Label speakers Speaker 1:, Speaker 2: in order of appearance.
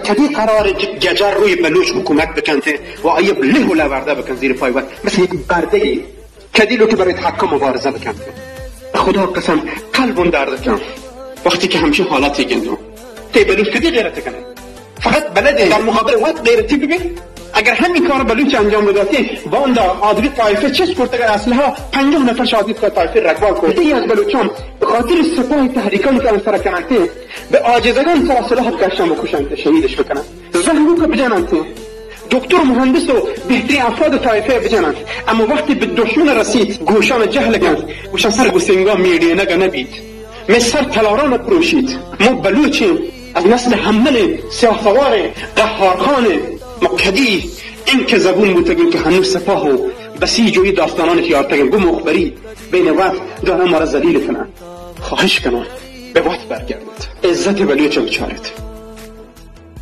Speaker 1: کدی قرار گجر روی بلوچ حکومت بکنته و آیب له و لورده بکن زیر پای وقت مثل یک برده کدی لو که برای حق مبارزه بکنته. خدا قسم قلبم درد کن وقتی که همچین حالاتی گندو تی بلوچ کدی غیرت کنه فقط بلده در مقابل وقت غیرتی بگه. اگر همین کار بلوچ انجام بداتی واندا آدمی طایفه چش کرد اگر اصلها 50 نفر شادی که طایفه رگبار کرده ای از بلوچان به خاطر سپاه تحریکانی که سر کننده به عاجزگان سر سلاح گشتن و کشنده شهیدش بکنن زهرو که بجنند دکتر مهندس و بهترین افراد طایفه بجنند اما وقتی به دشمن رسید گوشان جهل گند گوشان سر گوسنگا میری نگه نبید مصر تلاران پروشید. ما بلوچیم از نسل حمل سیاه‌سوار قهارخان مقدی این که زبون بودتگیم که هنوز سپاه و بسیجوی داستانان خیارتگیم گو مخبری بین وقت دارم ما را ذلیل کنن. خواهش کنم به وقت برگردید. عزت بلوچ بچارید.